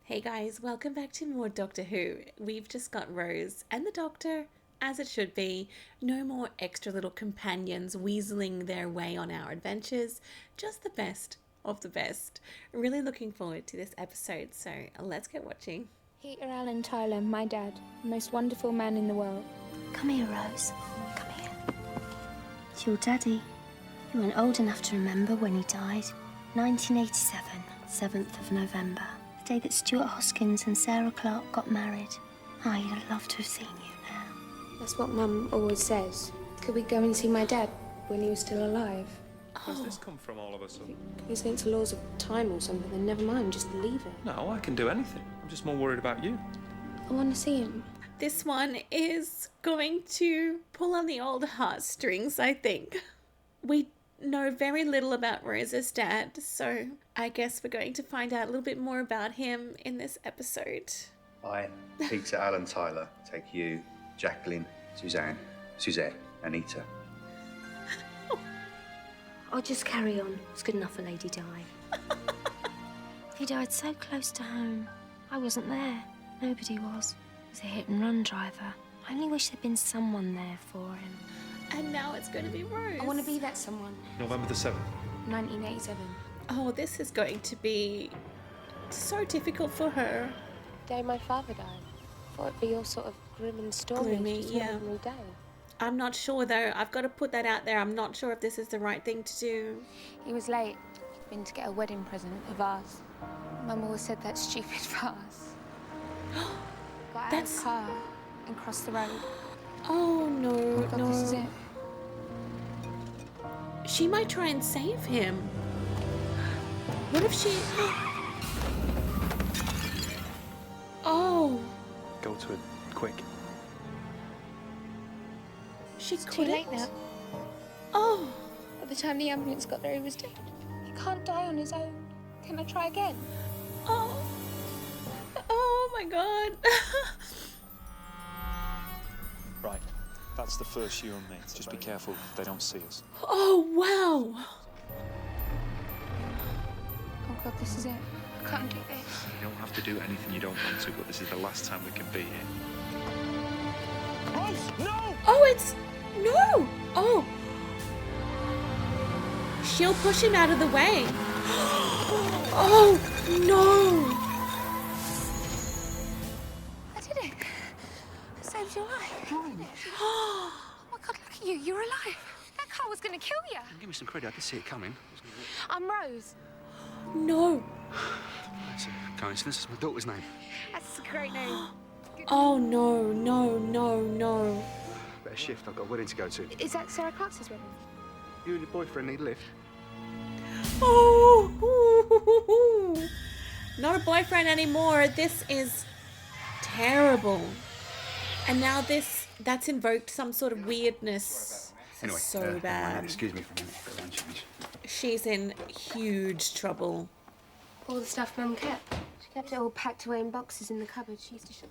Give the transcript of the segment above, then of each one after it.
Hey guys, welcome back to more Doctor Who. We've just got Rose and the Doctor, as it should be. No more extra little companions weaseling their way on our adventures. Just the best of the best. Really looking forward to this episode, so let's get watching. Peter Allen Tyler, my dad, the most wonderful man in the world. Come here, Rose. Come here. It's your daddy. You weren't old enough to remember when he died. 1987, 7th of November. The day that Stuart Hoskins and Sarah Clark got married. Oh, you'd have loved to have seen you now. That's what Mum always says. Could we go and see my dad when he was still alive? Where's this come from all of a sudden? It's against the laws of time or something, then never mind, just leave it. No, I can do anything. I'm just more worried about you. I want to see him. This one is going to pull on the old heartstrings, I think. We know very little about Rose's dad, so I guess we're going to find out a little bit more about him in this episode. I, Peter Allen Tyler, take you, Jacqueline, Suzanne, Suzette, Anita. Oh, just carry on. It's good enough a lady die. He died so close to home. I wasn't there. Nobody was. He was a hit-and-run driver. I only wish there'd been someone there for him. And now it's going to be Rose. I want to be that someone. November the 7th. 1987. Oh, this is going to be so difficult for her. The day my father died. Thought it'd be all sort of grim and stormy. Gloomy, just yeah. an ordinary day. I'm not sure though. I've got to put that out there. I'm not sure if this is the right thing to do. He was late. He'd been to get a wedding present of ours. Mum always said that's stupid for us. Got out of That's- the car and crossed the road. Oh no, God, no. this is it. She might try and save him. What if she... Oh, Go to it, quick. she It's too couldn't. late now. Oh, By the time the ambulance got there, he was dead. He can't die on his own. Can I try again? oh. Oh my god. Right, that's the first you and me. Just be careful they don't see us. Oh wow. Oh God, this is it. I can't do this. You don't have to do anything you don't want to, but this is the last time we can be here. Rose, no! Oh, it's... No. Oh. She'll push him out of the way. Oh no. I did it. I saved your life. Oh my God, look at you. You're alive. That car was going to kill you. Give me some credit. I could see it coming. I'm Rose. No. That's a coincidence. It's my daughter's name. That's a great name. Oh no, no, no, no. Better shift. I've got a wedding to go to. Is that Sarah Clark's wedding? You and your boyfriend need a lift. Oh, not a boyfriend anymore. This is terrible. And now that's invoked some sort of weirdness. Anyway, So bad. Excuse me for a minute. Got a lunch finish. She's in huge trouble. All the stuff Mum kept. She kept it all packed away in boxes in the cupboard. She used to show.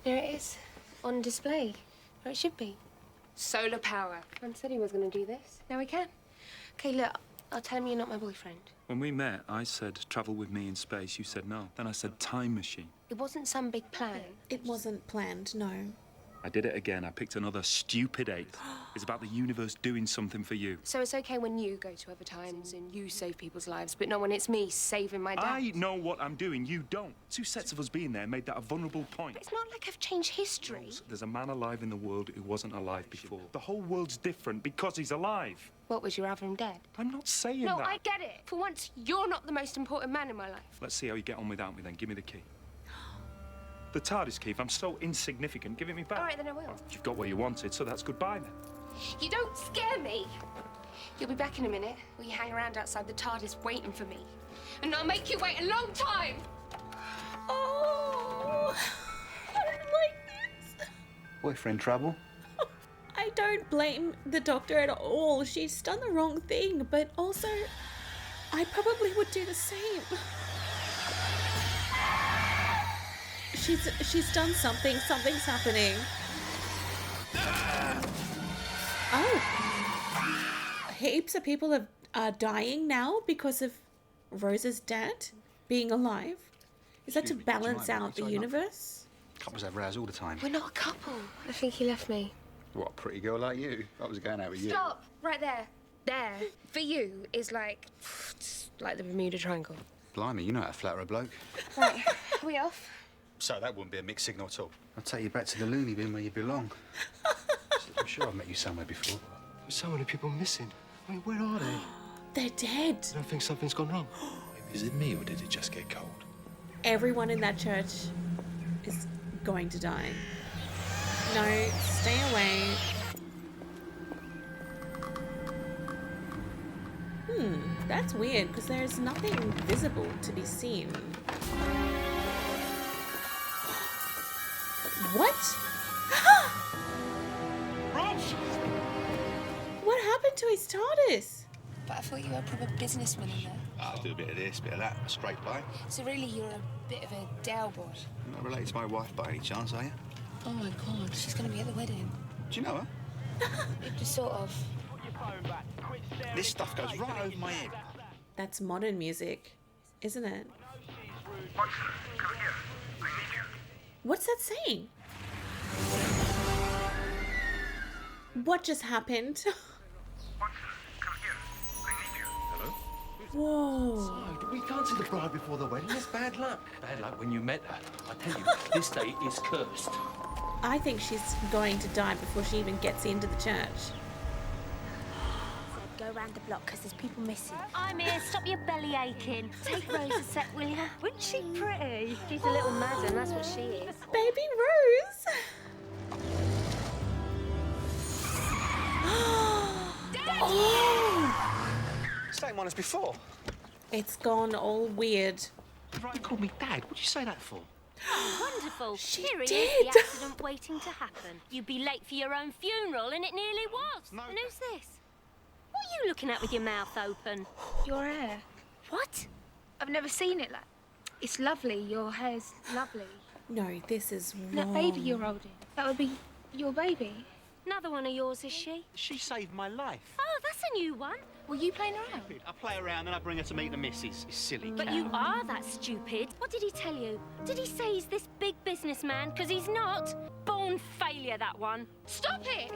There it is, on display, where it should be. Solar power. Mum said he was going to do this. Now he can. Okay, look, I'll tell him you're not my boyfriend. When we met, I said travel with me in space. You said no. Then I said time machine. It wasn't some big plan. It wasn't planned, no. I did it again. I picked another stupid 8. It's about the universe doing something for you. So it's okay when you go to other times and you save people's lives, but not when it's me saving my dad. I know what I'm doing. You don't. 2 sets of us being there made that a vulnerable point. But it's not like I've changed history. There's a man alive in the world who wasn't alive before. The whole world's different because he's alive. What, would you rather him dead? I'm not saying No, that. I get it. For once, you're not the most important man in my life. Let's see how you get on without me then. Give me the key. The TARDIS key. If I'm so insignificant, give it me back. All right, then I will. You've got what you wanted, so that's goodbye then. You don't scare me. You'll be back in a minute. Will you hang around outside the TARDIS waiting for me? And I'll make you wait a long time. Oh, I don't like this. Boyfriend trouble? I don't blame the Doctor at all. She's done the wrong thing, but also, I probably would do the same. She's done something. Something's happening. Oh. Heaps of people are dying now because of Rose's dad being alive. Is that to Excuse me, balance do you mind? out the Sorry, universe? Couples have rows all the time. We're not a couple. I think he left me. What, a pretty girl like you? I was going out with you. Stop! Right there. There. For you is like the Bermuda Triangle. Blimey, you know how to flatter a bloke. Right, are we off? So that wouldn't be a mixed signal at all. I'll take you back to the loony bin where you belong. I'm sure I've met you somewhere before. There's so many people missing. I mean, where are they? They're dead. I don't think something's gone wrong. Is it me or did it just get cold? Everyone in that church is going to die. No, stay away. That's weird because there's nothing visible to be seen. What? What happened to his TARDIS? But I thought you were a proper businessman in there. I'll do a bit of this, bit of that, a straight line. So really you're a bit of a Dow boy. You're not related to my wife by any chance, are you? Oh my God, she's going to be at the wedding. Do you know her? Just sort of. This stuff goes right over my head. That's modern music, isn't it? What's that saying? What just happened? Hello? Whoa. We can't see the bride before the wedding. It's bad luck. Bad luck when you met her. I tell you, this day is cursed. I think she's going to die before she even gets into the church. Go round the block because there's people missing. I'm here, stop your belly aching. Take Rose a sec, will you? Wasn't she pretty? She's a little madam, that's what she is. Baby Rose! Oh! Same one as before. It's gone all weird. You called me Dad. What'd you say that for? Wonderful. She Here it did. is, the accident waiting to happen. You'd be late for your own funeral, and it nearly was. No. And who's this? What are you looking at with your mouth open? Your hair. What? I've never seen it like. It's lovely. Your hair's lovely. No, this is That wrong. baby you're holding. That would be your baby. Another one of yours, is she? She saved my life. Oh, that's a new one. Were you playing around? I play around and I bring her to meet the missus. You silly But cow. you are that stupid. What did he tell you? Did he say he's this big businessman? Because he's not. Born failure, that one. Stop it!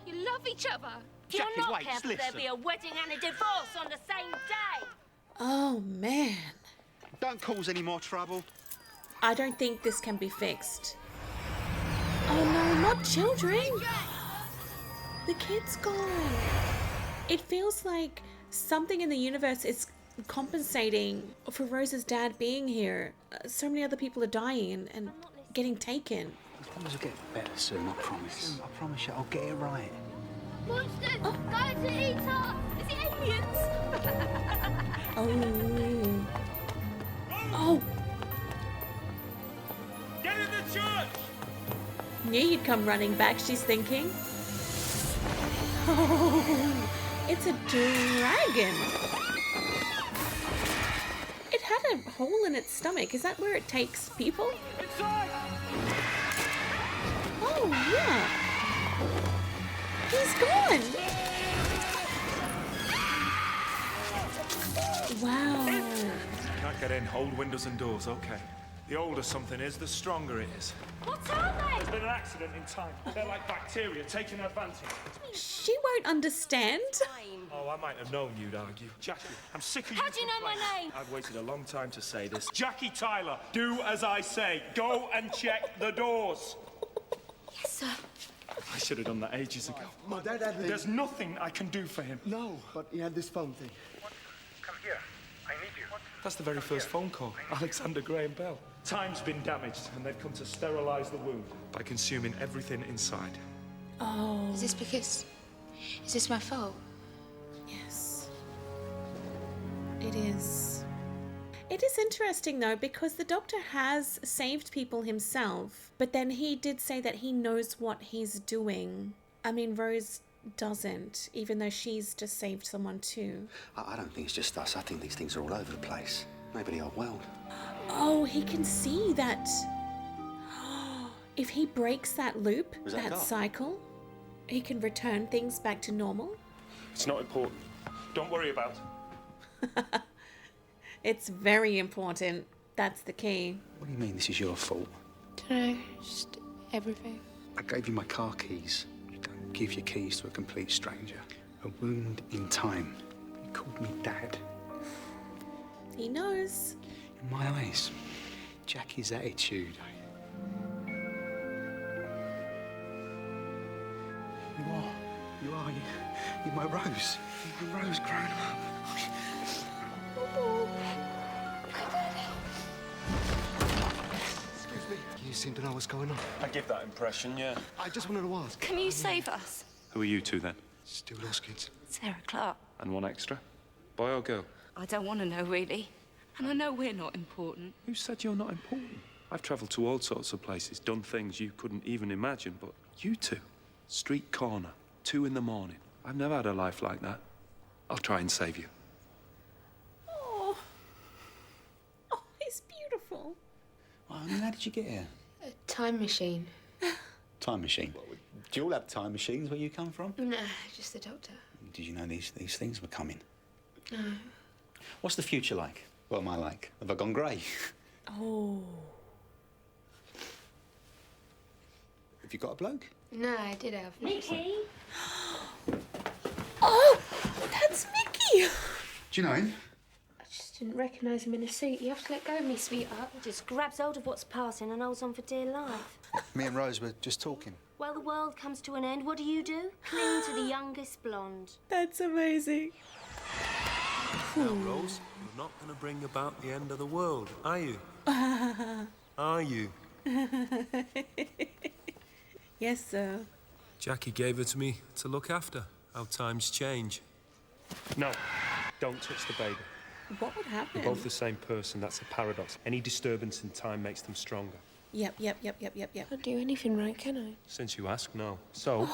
You love each other. If you're Jackie, not wait, careful, there'll listen. be a wedding and a divorce on the same day. Oh, man. Don't cause any more trouble. I don't think this can be fixed. Oh, no, not children. The kid's gone. It feels like something in the universe is compensating for Rose's dad being here. So many other people are dying and getting taken. Things will get better soon, I promise. I promise you, I'll get it right. Monsters! Guys to eat her! Is it aliens? Oh. Oh. Get in the church! Knew you'd come running back, she's thinking. Oh, it's a dragon. It had a hole in its stomach. Is that where it takes people? Inside! Oh, yeah. He's gone. Wow. Can't get in. Hold windows and doors, okay. The older something is, the stronger it is. What are they? There's been an accident in time. They're like bacteria taking advantage. She won't understand. Oh, I might have known you'd argue. Jackie, I'm sick of you. How do you know my complaining. name? I've waited a long time to say this. Jackie Tyler, do as I say. Go and check the doors. Yes, sir. I should have done that ages ago. My dad had There's nothing I can do for him. No, but he had this phone thing. Come here. I need you. That's the very first phone call. Alexander Graham Bell. Time's been damaged, and they've come to sterilize the wound by consuming everything inside. Oh, Is this because... Is this my fault? yes. It is. It is interesting, though, because the Doctor has saved people himself, but then he did say that he knows what he's doing. I mean, Rose doesn't, even though she's just saved someone too. I don't think it's just us. I think these things are all over the place. Maybe the whole world. Oh, he can see that. If he breaks that loop, Was that that dark? cycle, he can return things back to normal. It's not important. Don't worry about it. It's very important. That's the key. What do you mean this is your fault? Dunno, just everything. I gave you my car keys. You don't give your keys to a complete stranger. A wound in time. You called me Dad. He knows. In my eyes, Jackie's attitude. You are. You're my Rose. You're Rose grown up. Excuse me. You seem to know what's going on. I give that impression, yeah. I just wanted to ask. Can you save us? Who are you two then? Stu Loskins. Sarah Clark. And one extra? Boy or girl? I don't want to know, really. And I know we're not important. Who said you're not important? I've travelled to all sorts of places, done things you couldn't even imagine, but you two, street corner, 2 in the morning. I've never had a life like that. I'll try and save you. Oh, he's beautiful. Well, how did you get here? A time machine. Time machine. Do you all have time machines where you come from? No, just the doctor. Did you know these things were coming? No. What's the future like? What am I like? Have I gone grey? Oh. Have you got a bloke? No, I did have. Mickey? Oh, that's Mickey. Do you know him? I just didn't recognise him in a suit. You have to let go of me, sweetheart. Just grabs hold of what's passing and holds on for dear life. Me and Rose were just talking. Well, the world comes to an end. What do? Cling to the youngest blonde. That's amazing. Now, Rose, you're not going to bring about the end of the world, are you? Are you? Yes, sir. Jackie gave her to me to look after. How times change. No, don't touch the baby. What would happen? They're both the same person, that's a paradox. Any disturbance in time makes them stronger. Yep. Can't do anything right, can I? Since you ask, no. So,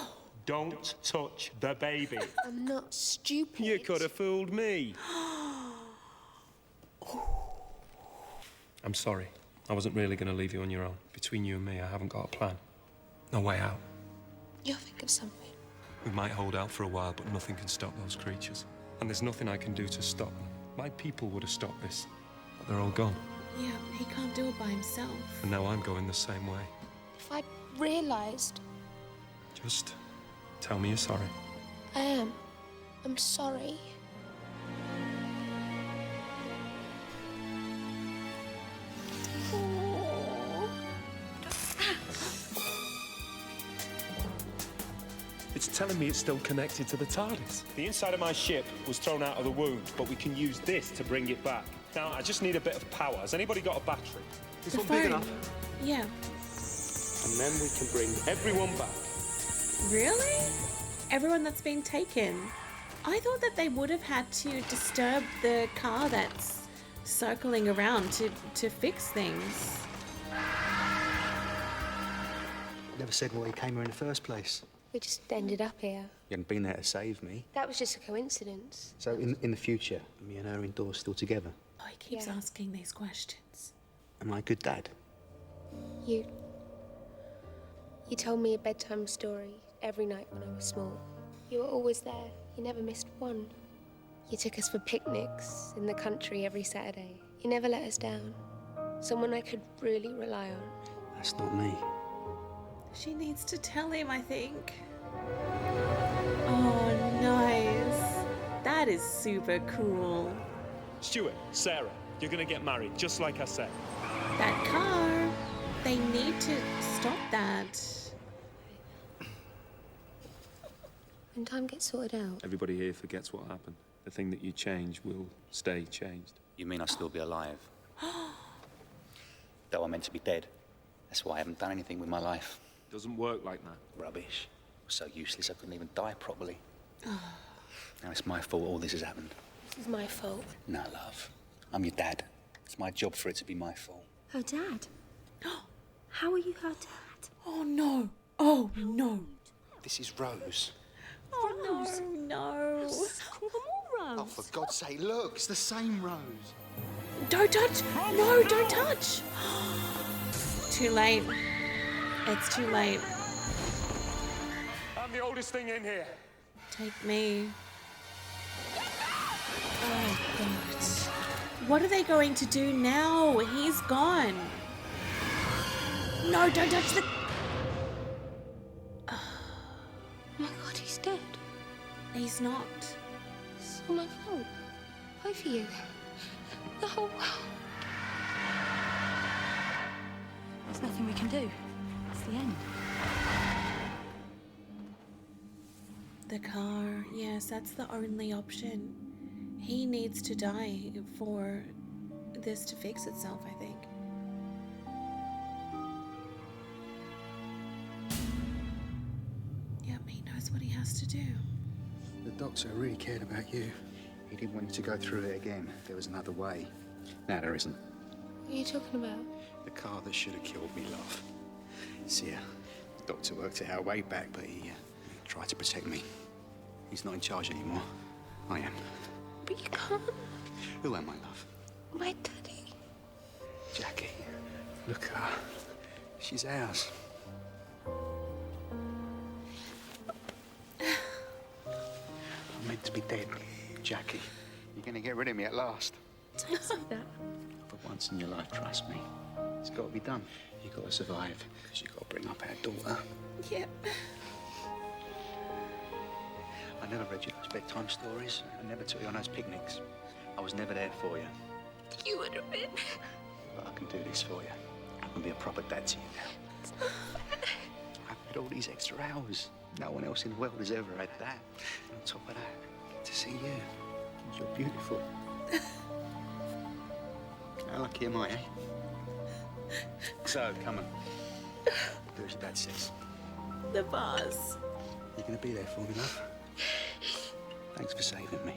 don't touch the baby. I'm not stupid. You could have fooled me. I'm sorry. I wasn't really going to leave you on your own. Between you and me, I haven't got a plan. No way out. You'll think of something. We might hold out for a while, but nothing can stop those creatures. And there's nothing I can do to stop them. My people would have stopped this, but they're all gone. Yeah, he can't do it by himself. And now I'm going the same way. If I'd realised... Just tell me you're sorry. I am. I'm sorry. It's telling me it's still connected to the TARDIS. The inside of my ship was thrown out of the wound, but we can use this to bring it back. Now, I just need a bit of power. Has anybody got a battery? This one big enough? Yeah. And then we can bring everyone back. Really? Everyone that's been taken? I thought that they would have had to disturb the car that's circling around to fix things. Never said why he came here in the first place. We just ended up here. You hadn't been there to save me. That was just a coincidence. So in the future, me and her indoors still together. Oh, he keeps asking these questions. Am I a good dad? You told me a bedtime story every night when I was small. You were always there. You never missed one. You took us for picnics in the country every Saturday. You never let us down. Someone I could really rely on. That's not me. She needs to tell him, I think. Oh, nice. That is super cool. Stuart, Sarah, you're going to get married, just like I said. That car. They need to stop that. When time gets sorted out. Everybody here forgets what happened. The thing that you change will stay changed. You mean I'll still be alive? Though I'm meant to be dead. That's why I haven't done anything with my life. Doesn't work like that. Rubbish. So useless I couldn't even die properly. Now it's my fault all this has happened. This is my fault. No, love. I'm your dad. It's my job for it to be my fault. Her dad? How are you her dad? Oh, no. Oh, no. This is Rose. Oh, no. Call them all Rose. Oh, for God's sake, look, it's the same Rose. Don't touch. No, don't touch. Too late. It's too late. I'm the oldest thing in here. Take me. Oh, God. What are they going to do now? He's gone. No, don't touch the... Oh my God, he's dead. He's not. It's all my fault. Both of you. The whole world. There's nothing we can do. It's the end. The car. Yes, that's the only option. He needs to die for this to fix itself, I think. Yep, he knows what he has to do. The doctor really cared about you. He didn't want you to go through it again. There was another way. Now there isn't. What are you talking about? The car that should have killed me, love. See, the doctor worked it out way back, but he tried to protect me. He's not in charge anymore. I am. But you can't. Who am I, love? My daddy. Jackie. Look at her. She's ours. I'm meant to be dead, Jackie. You're gonna get rid of me at last. Don't say that. For once in your life, trust me. It's got to be done. You've got to survive, because you've got to bring up our daughter. Yep. I never read you those bedtime stories. I never took you on those picnics. I was never there for you. You would have been. But I can do this for you. I can be a proper dad to you now. I've had all these extra hours. No one else in the world has ever had that. And on top of that, I get to see you. You're beautiful. How lucky am I, eh? So, come on. Do as your dad says. The boss. You're gonna be there for me, love? Thanks for saving me.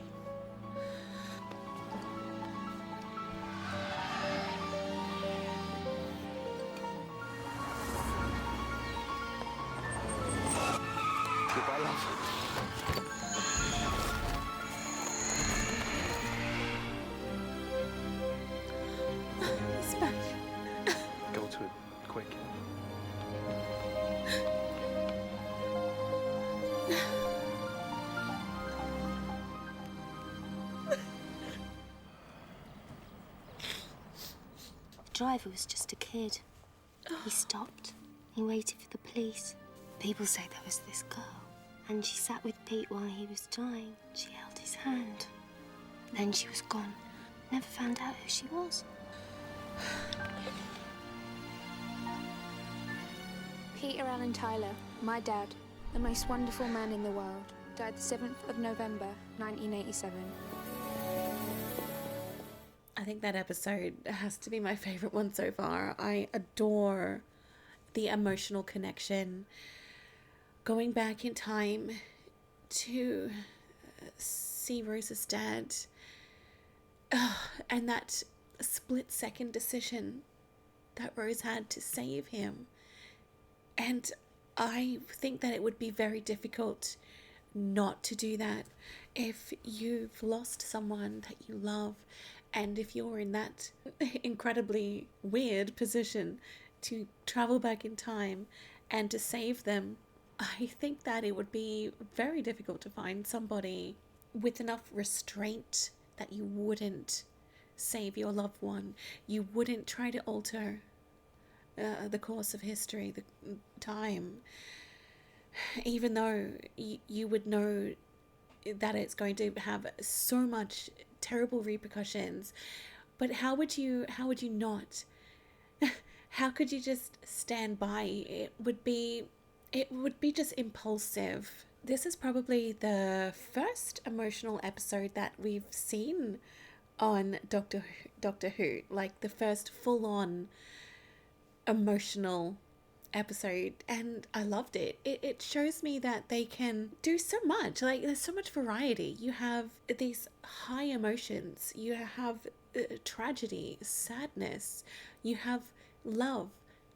Goodbye, love. He's back. Go to it, quick. The driver was just a kid. He stopped. He waited for the police. People say there was this girl, and she sat with Pete while he was dying. She held his hand. Then she was gone. Never found out who she was. Peter Allen Tyler, my dad, the most wonderful man in the world, died the 7th of November, 1987. I think that episode has to be my favorite one so far. I adore the emotional connection. Going back in time to see Rose's dad, and that split-second decision that Rose had to save him. And I think that it would be very difficult not to do that if you've lost someone that you love, and if you're in that incredibly weird position to travel back in time and to save them. I think that it would be very difficult to find somebody with enough restraint that you wouldn't save your loved one. You wouldn't try to alter the course of history, the time, even though you would know that it's going to have so much terrible repercussions. But how would you not? How could you just stand by? It would be just impulsive. This is probably the first emotional episode that we've seen on Doctor Who, like the first full-on emotional episode, and I loved it. It shows me that they can do so much. Like, there's so much variety. You have these high emotions, you have tragedy, sadness, you have love,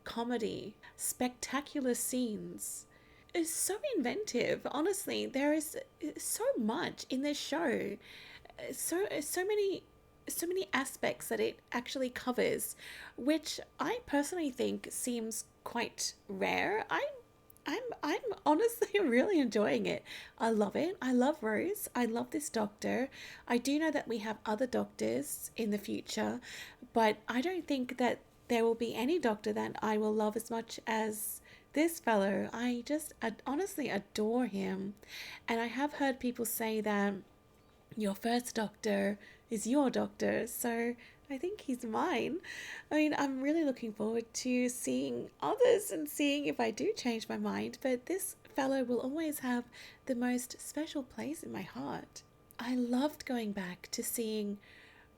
comedy, spectacular scenes. It's so inventive. Honestly, there is so much in this show, so many aspects that it actually covers, which I personally think seems quite rare. I'm honestly really enjoying it. I love it. I love Rose. I love this doctor. I do know that we have other doctors in the future, but I don't think that there will be any doctor that I will love as much as this fellow. I honestly adore him. And I have heard people say that your first doctor is your doctor, so I think he's mine. I mean, I'm really looking forward to seeing others and seeing if I do change my mind, but this fellow will always have the most special place in my heart. I loved going back to seeing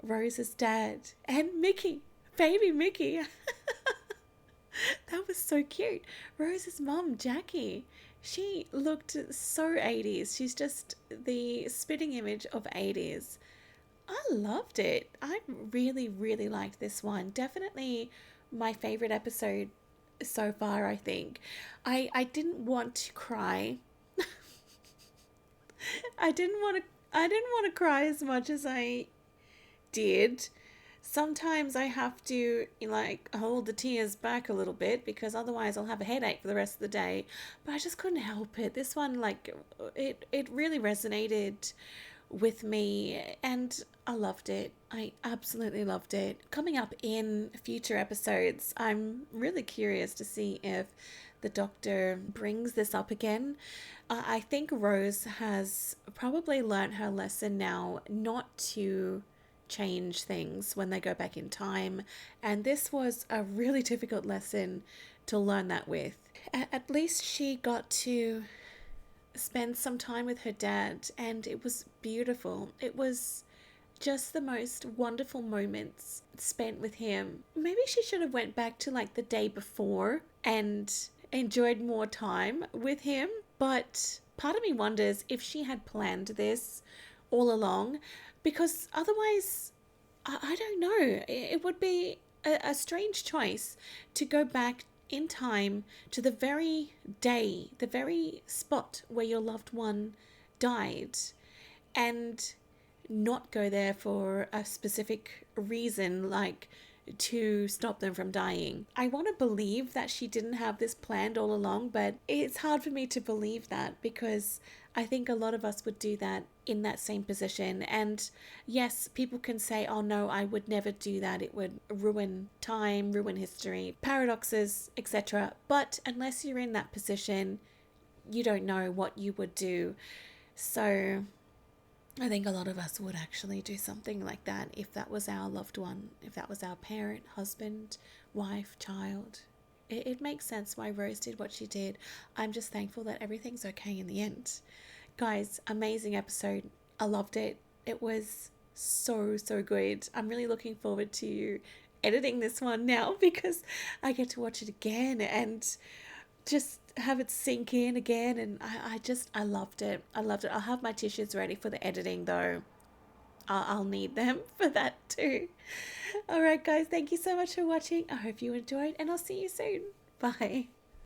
Rose's dad and Mickey, baby Mickey. That was so cute. Rose's mum, Jackie, she looked so 80s. She's just the spitting image of 80s. I loved it. I really, really liked this one. Definitely my favorite episode so far, I think. I didn't want to cry. I didn't want to cry as much as I did. Sometimes I have to like hold the tears back a little bit because otherwise I'll have a headache for the rest of the day. But I just couldn't help it. This one, like, it really resonated with me and I loved it. I absolutely loved it. Coming up in future episodes, I'm really curious to see if the Doctor brings this up again. I think Rose has probably learned her lesson now not to change things when they go back in time, and this was a really difficult lesson to learn that with. At least she got to spend some time with her dad and it was beautiful. It was just the most wonderful moments spent with him. Maybe she should have went back to like the day before and enjoyed more time with him, but part of me wonders if she had planned this all along, because otherwise I don't know, it would be a strange choice to go back in time to the very day, the very spot where your loved one died, and not go there for a specific reason, like to stop them from dying. I want to believe that she didn't have this planned all along, but it's hard for me to believe that because I think a lot of us would do that in that same position. And yes, people can say, oh no, I would never do that. It would ruin time, ruin history, paradoxes, etc. But unless you're in that position, you don't know what you would do. So I think a lot of us would actually do something like that if that was our loved one, if that was our parent, husband, wife, child. It makes sense why Rose did what she did. I'm just thankful that everything's okay in the end. Guys, amazing episode. I loved it. It was so good. I'm really looking forward to editing this one now because I get to watch it again and just have it sink in again, and I loved it. I'll have my tissues ready for the editing though. I'll need them for that too. Alright guys, thank you so much for watching. I hope you enjoyed and I'll see you soon. Bye.